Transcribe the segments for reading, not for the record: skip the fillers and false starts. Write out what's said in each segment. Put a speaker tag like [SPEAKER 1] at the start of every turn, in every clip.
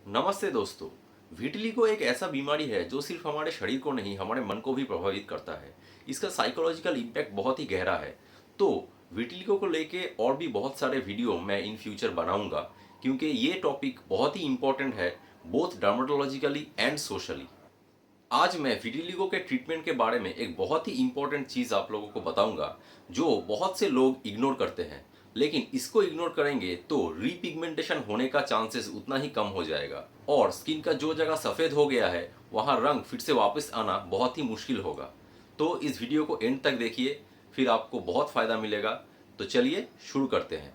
[SPEAKER 1] नमस्ते दोस्तों। विटिलिगो एक ऐसा बीमारी है जो सिर्फ हमारे शरीर को नहीं हमारे मन को भी प्रभावित करता है। इसका साइकोलॉजिकल इम्पैक्ट बहुत ही गहरा है। तो विटिलिगो को लेके और भी बहुत सारे वीडियो मैं इन फ्यूचर बनाऊंगा, क्योंकि ये टॉपिक बहुत ही इम्पोर्टेंट है, बोथ डर्मेटोलॉजिकली एंड सोशली। आज मैं विटिलिगो के ट्रीटमेंट के बारे में एक बहुत ही इंपॉर्टेंट चीज़ आप लोगों को बताऊंगा, जो बहुत से लोग इग्नोर करते हैं। लेकिन इसको इग्नोर करेंगे तो रीपिगमेंटेशन होने का चांसेस उतना ही कम हो जाएगा, और स्किन का जो जगह सफ़ेद हो गया है वहाँ रंग फिर से वापस आना बहुत ही मुश्किल होगा। तो इस वीडियो को एंड तक देखिए, फिर आपको बहुत फ़ायदा मिलेगा। तो चलिए शुरू करते हैं।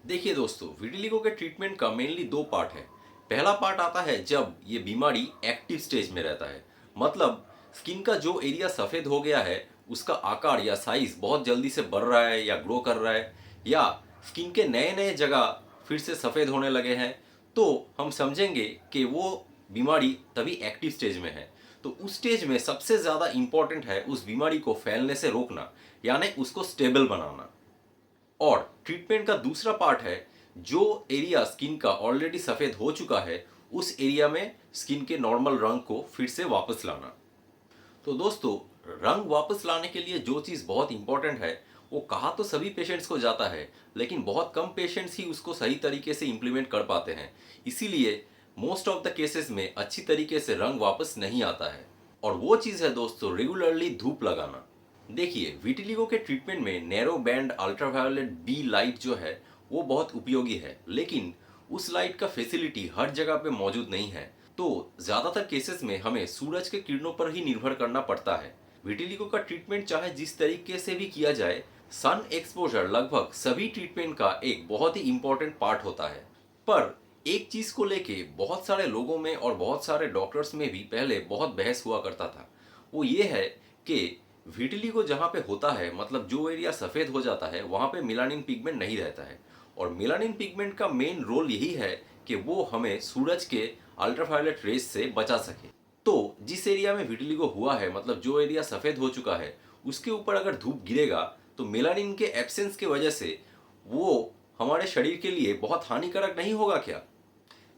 [SPEAKER 1] देखिए दोस्तों, विटिलिगो के ट्रीटमेंट का मेनली दो पार्ट है। पहला पार्ट आता है जब ये बीमारी एक्टिव स्टेज में रहता है, मतलब स्किन का जो एरिया सफ़ेद हो गया है उसका आकार या साइज बहुत जल्दी से बढ़ रहा है या ग्रो कर रहा है, या स्किन के नए नए जगह फिर से सफ़ेद होने लगे हैं, तो हम समझेंगे कि वो बीमारी तभी एक्टिव स्टेज में है। तो उस स्टेज में सबसे ज़्यादा इम्पॉर्टेंट है उस बीमारी को फैलने से रोकना, यानी उसको स्टेबल बनाना। और ट्रीटमेंट का दूसरा पार्ट है, जो एरिया स्किन का ऑलरेडी सफ़ेद हो चुका है उस एरिया में स्किन के नॉर्मल रंग को फिर से वापस लाना। तो दोस्तों, रंग वापस लाने के लिए जो चीज़ बहुत इंपॉर्टेंट है, वो कहा तो सभी पेशेंट्स को जाता है, लेकिन बहुत कम पेशेंट्स ही उसको सही तरीके से इम्प्लीमेंट कर पाते हैं। इसीलिए मोस्ट ऑफ द केसेस में अच्छी तरीके से रंग वापस नहीं आता है। और वो चीज़ है दोस्तों, रेगुलरली धूप लगाना। देखिए, विटिलिगो के ट्रीटमेंट में narrow band ultraviolet B light जो है वो बहुत उपयोगी है, लेकिन उस लाइट का फैसिलिटी हर जगह पे मौजूद नहीं है। तो ज़्यादातर केसेस में हमें सूरज के किरणों पर ही निर्भर करना पड़ता है। विटिलिगो का ट्रीटमेंट चाहे जिस तरीके से भी किया जाए, सन एक्सपोजर लगभग सभी ट्रीटमेंट का एक बहुत ही इम्पोर्टेंट पार्ट होता है। पर एक चीज़ को लेके बहुत सारे लोगों में और बहुत सारे डॉक्टर्स में भी पहले बहुत बहस हुआ करता था। वो ये है कि विटिलिगो जहाँ पे होता है, मतलब जो एरिया सफ़ेद हो जाता है, वहाँ पे मेलानिन पिगमेंट नहीं रहता है। और मेलानिन पिगमेंट का मेन रोल यही है कि वो हमें सूरज के अल्ट्रावायलेट रेस से बचा सके। तो जिस एरिया में विटिलिगो हुआ है, मतलब जो एरिया सफ़ेद हो चुका है, उसके ऊपर अगर धूप गिरेगा तो मेलानिन के एब्सेंस की वजह से वो हमारे शरीर के लिए बहुत हानिकारक नहीं होगा क्या?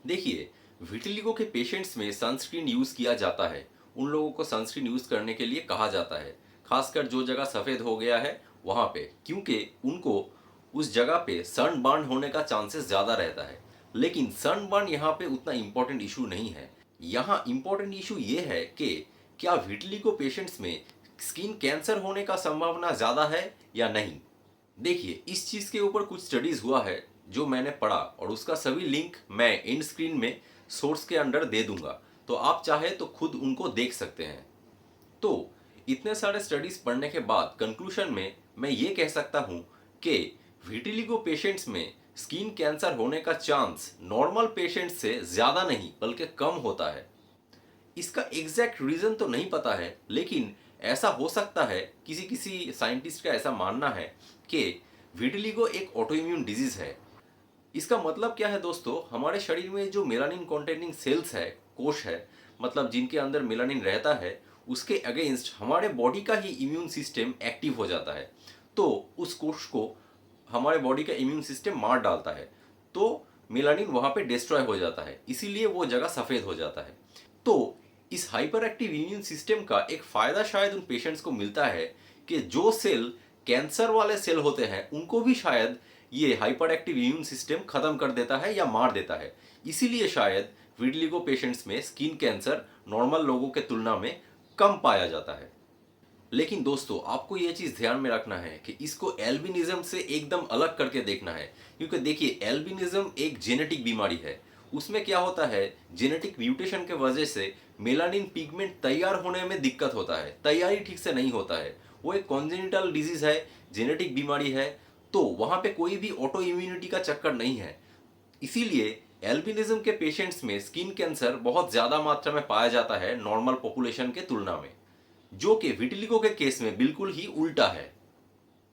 [SPEAKER 1] देखिए, विटिलिगो के पेशेंट्स में सनस्क्रीन यूज़ किया जाता है। उन लोगों को सनस्क्रीन यूज़ करने के लिए कहा जाता है, खासकर जो जगह सफ़ेद हो गया है वहाँ पे, क्योंकि उनको उस जगह पे सन बर्न होने का चांसेस ज़्यादा रहता है। लेकिन सन बर्न यहाँ पे उतना इम्पोर्टेंट इशू नहीं है। यहाँ इम्पोर्टेंट इशू ये है कि क्या विटिलिगो पेशेंट्स में स्किन कैंसर होने का संभावना ज़्यादा है या नहीं। देखिए, इस चीज़ के ऊपर कुछ स्टडीज़ हुआ है जो मैंने पढ़ा, और उसका सभी लिंक मैं एंड स्क्रीन में सोर्स के अंडर दे दूंगा, तो आप चाहे तो खुद उनको देख सकते हैं। तो इतने सारे स्टडीज़ पढ़ने के बाद कंक्लूशन में मैं ये कह सकता हूँ कि विटिलिगो पेशेंट्स में स्किन कैंसर होने का चांस नॉर्मल पेशेंट्स से ज़्यादा नहीं बल्कि कम होता है। इसका एग्जैक्ट रीज़न तो नहीं पता है, लेकिन ऐसा हो सकता है, किसी किसी साइंटिस्ट का ऐसा मानना है कि विटिलिगो एक ऑटोइम्यून डिजीज है। इसका मतलब क्या है दोस्तों, हमारे शरीर में जो मेलानिन कॉन्टेनिंग सेल्स है, कोश है, मतलब जिनके अंदर मेलानिन रहता है, उसके अगेंस्ट हमारे बॉडी का ही इम्यून सिस्टम एक्टिव हो जाता है। तो उस कोश को हमारे बॉडी का इम्यून सिस्टम मार डालता है, तो मेलानिन वहाँ पे डिस्ट्रॉय हो जाता है, इसीलिए वो जगह सफ़ेद हो जाता है। तो इस हाइपर एक्टिव इम्यून सिस्टम का एक फ़ायदा शायद उन पेशेंट्स को मिलता है कि जो सेल कैंसर वाले सेल होते हैं उनको भी शायद ये हाइपर एक्टिव इम्यून सिस्टम खत्म कर देता है या मार देता है। इसीलिए शायद विटिलिगो पेशेंट्स में स्किन कैंसर नॉर्मल लोगों के तुलना में कम पाया जाता है। लेकिन दोस्तों, आपको ये चीज़ ध्यान में रखना है कि इसको एल्बिनिज्म से एकदम अलग करके देखना है, क्योंकि देखिए, एल्बिनिज्म एक जेनेटिक बीमारी है। उसमें क्या होता है, जेनेटिक म्यूटेशन के वजह से मेलानिन पिगमेंट तैयार होने में दिक्कत होता है, तैयारी ठीक से नहीं होता है। वो एक कॉन्जेनिटल डिजीज है, जेनेटिक बीमारी है। तो वहाँ पे कोई भी ऑटो इम्यूनिटी का चक्कर नहीं है। इसीलिए एल्बिनिज्म के पेशेंट्स में स्किन कैंसर बहुत ज़्यादा मात्रा में पाया जाता है नॉर्मल पॉपुलेशन के तुलना में, जो कि विटिलिगो के केस में बिल्कुल ही उल्टा है।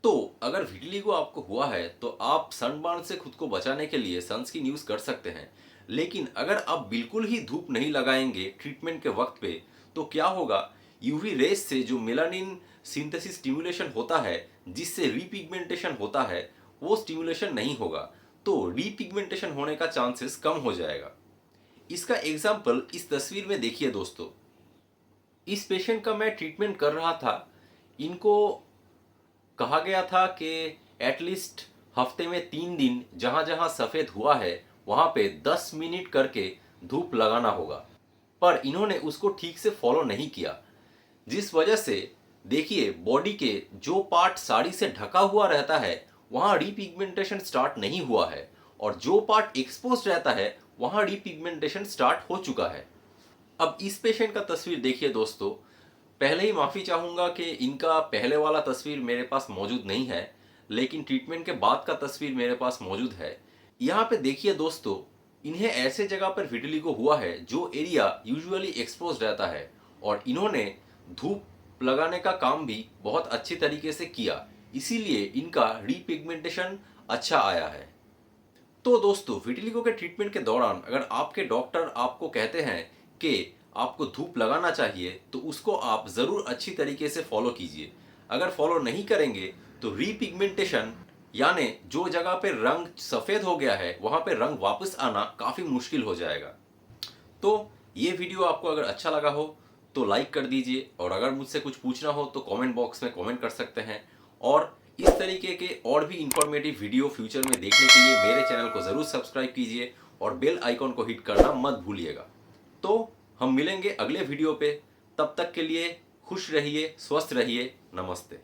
[SPEAKER 1] तो अगर विटिलिगो आपको हुआ है तो आप सनबर्न से खुद को बचाने के लिए सनस्क्रीन यूज कर सकते हैं। लेकिन अगर आप बिल्कुल ही धूप नहीं लगाएंगे ट्रीटमेंट के वक्त पे, तो क्या होगा, यूवी रेस से जो मेलानिन सिंथेसिस स्टिमुलेशन होता है जिससे रीपिगमेंटेशन होता है, वो स्टिमुलेशन नहीं होगा, तो रीपिगमेंटेशन होने का चांसेस कम हो जाएगा। इसका एग्जाम्पल इस तस्वीर में देखिए दोस्तों। इस पेशेंट का मैं ट्रीटमेंट कर रहा था। इनको कहा गया था कि एटलीस्ट हफ्ते में 3 दिन जहां जहां सफ़ेद हुआ है वहां पे 10 मिनट करके धूप लगाना होगा, पर इन्होंने उसको ठीक से फॉलो नहीं किया, जिस वजह से देखिए बॉडी के जो पार्ट साड़ी से ढका हुआ रहता है वहां रीपिगमेंटेशन स्टार्ट नहीं हुआ है, और जो पार्ट एक्सपोज रहता है वहां रीपिगमेंटेशन स्टार्ट हो चुका है। अब इस पेशेंट का तस्वीर देखिए दोस्तों। पहले ही माफ़ी चाहूँगा कि इनका पहले वाला तस्वीर मेरे पास मौजूद नहीं है, लेकिन ट्रीटमेंट के बाद का तस्वीर मेरे पास मौजूद है। यहाँ पे देखिए दोस्तों, इन्हें ऐसे जगह पर विटिलिगो हुआ है जो एरिया यूजुअली एक्सपोज रहता है, और इन्होंने धूप लगाने का काम भी बहुत अच्छी तरीके से किया, इसीलिए इनका रीपिगमेंटेशन अच्छा आया है। तो दोस्तों, विटिलिगो के ट्रीटमेंट के दौरान अगर आपके डॉक्टर आपको कहते हैं कि आपको धूप लगाना चाहिए, तो उसको आप ज़रूर अच्छी तरीके से फॉलो कीजिए। अगर फॉलो नहीं करेंगे तो रीपिगमेंटेशन यानी जो जगह पे रंग सफ़ेद हो गया है वहाँ पे रंग वापस आना काफ़ी मुश्किल हो जाएगा। तो ये वीडियो आपको अगर अच्छा लगा हो तो लाइक कर दीजिए, और अगर मुझसे कुछ पूछना हो तो कमेंट बॉक्स में कमेंट कर सकते हैं। और इस तरीके के और भी इंफॉर्मेटिव वीडियो फ्यूचर में देखने के लिए मेरे चैनल को ज़रूर सब्सक्राइब कीजिए और बेल आइकॉन को हिट करना मत भूलिएगा। तो हम मिलेंगे अगले वीडियो पे, तब तक के लिए खुश रहिए, स्वस्थ रहिए, नमस्ते।